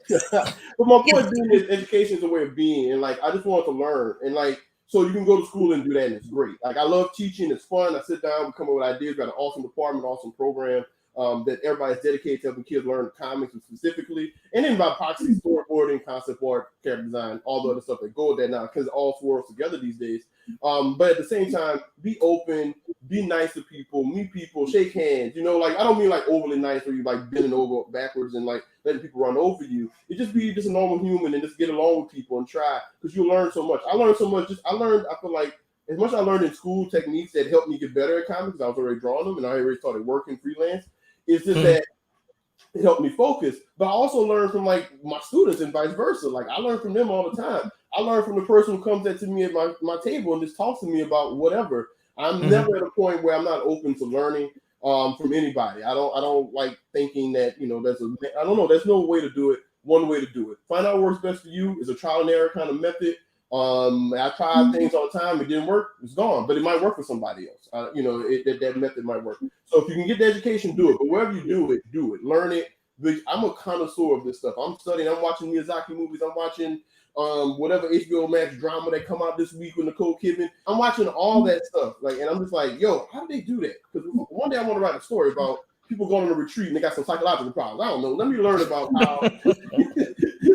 but my point being is education is a way of being, and like I just want to learn, and like so you can go to school and do that, and it's great. Like I love teaching; it's fun. I sit down, we come up with ideas. We got an awesome department, awesome program that everybody's dedicated to helping kids learn comics specifically, and then about epoxy, storyboarding, concept art, character design, all the other stuff that go with that now, because it all swirls together these days. But at the same time, be open, be nice to people, meet people, shake hands. Like I don't mean like overly nice where you like bending over backwards and like letting people run over you. It just be just a normal human and just get along with people and try, because you learn so much. I learned so much. I feel like as much as I learned in school techniques that helped me get better at comics, I was already drawing them and I already started working freelance. It's just that it helped me focus. But I also learned from like my students and vice versa. Like I learn from them all the time. I learn from the person who comes up to me at my table and just talks to me about whatever. I'm never at a point where I'm not open to learning from anybody. I don't like thinking that, there's no way to do it. One way to do it. Find out what works best for you is a trial and error kind of method. I tried things all the time. It didn't work. It's gone, but it might work for somebody else. That method might work. So if you can get the education, do it. But wherever you do it, learn it. I'm a connoisseur of this stuff. I'm studying. I'm watching Miyazaki movies. I'm watching whatever HBO Max drama that come out this week with Nicole Kidman. I'm watching all that stuff. Like, and I'm just like, yo, how did they do that? Because one day I want to write a story about people going on a retreat and they got some psychological problems. I don't know. Let me learn about how.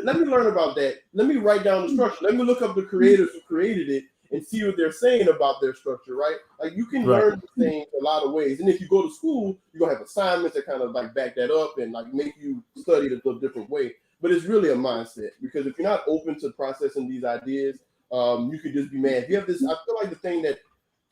Let me learn about that. Let me write down the structure. Let me look up the creators who created it and see what they're saying about their structure, right? Like you can learn things a lot of ways. And if you go to school, you're gonna have assignments that kind of like back that up and like make you study it a different way. But it's really a mindset, because if you're not open to processing these ideas, you could just be mad. If you have this, I feel like the thing that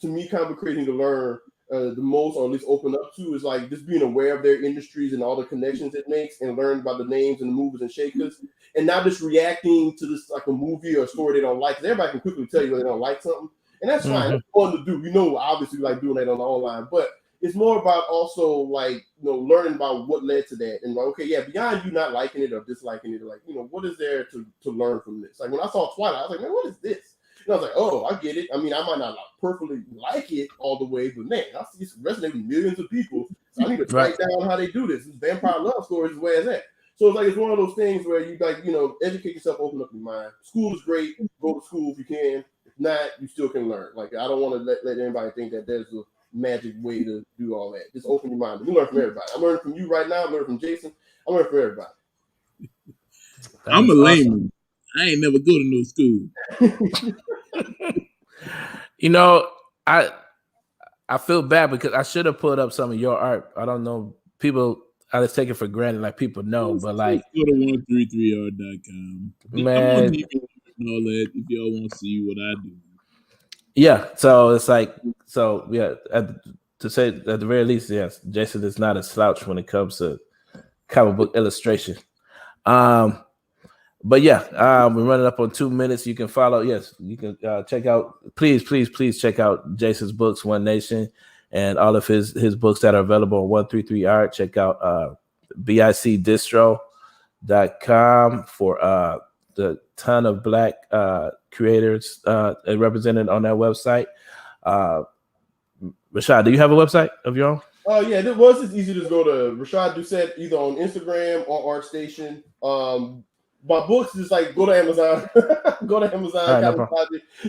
to me kind of crazy to learn the most, or at least open up to, is like just being aware of their industries and all the connections it makes, and learn about the names and the movers and shakers, and not just reacting to this like a movie or a story they don't like. 'Cause everybody can quickly tell you when they don't like something, and that's fine. That's fun to do. Obviously, like doing that on the online, but it's more about also like learning about what led to that, and like, okay, yeah, beyond you not liking it or disliking it, like what is there to learn from this? Like when I saw Twilight, I was like, man, what is this? And I was like, oh, I get it. I mean, I might not perfectly like it all the way, but man, I see it's resonating with millions of people. So I need to write down how they do this. Vampire love stories is where it's at. So it's like it's one of those things where you like educate yourself, open up your mind. School is great. Go to school if you can. If not, you still can learn. Like I don't want to let anybody think that there's a magic way to do all that. Just open your mind. But you learn from everybody. I'm learning from you right now. I'm learning from Jason. I'm learning from everybody. I'm a layman. I ain't never go to no school. I feel bad because I should have pulled up some of your art. I don't know. People, I just take it for granted, like people know, but like go to 133art.com. Man, I'm even all that if y'all want to see what I do. Yeah, so it's like, to say at the very least, yes, Jason is not a slouch when it comes to comic book illustration. But yeah, we're running up on 2 minutes. You can follow. Yes, you can check out. Please check out Jason's books, One Nation, and all of his books that are available on 133 Art. Check out bicdistro.com for the ton of Black creators represented on that website. Rashad, do you have a website of your own? Oh yeah, it was just easy to go to Rashad Doucette either on Instagram or ArtStation. My books is like go to Amazon. Go to Amazon, right,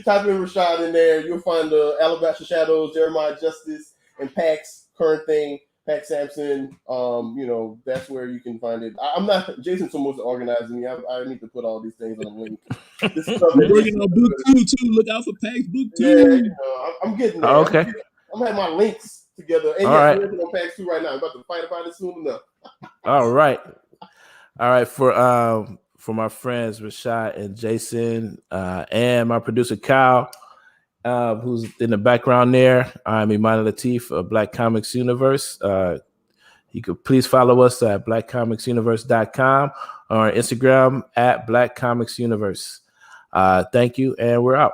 type in Rashad in there. You'll find the Alabaster Shadows, Jeremiah Justice, and Pax current thing, Pax Sampson. That's where you can find it. I'm not Jason's so much organizing me. I need to put all these things on a link. This is We're working on book two. Look out for Pax book 2. Yeah, I'm getting there. Oh, okay. I'm having my links together. And all right. We're working on Pax 2 right now. I'm about to fight about it soon enough. All right. For my friends Rashad and Jason, and my producer Kyle, who's in the background there, I'm Imani Latif of Black Comics Universe. You could please follow us at blackcomicsuniverse.com or Instagram at Black Comics Universe. Thank you, and we're out.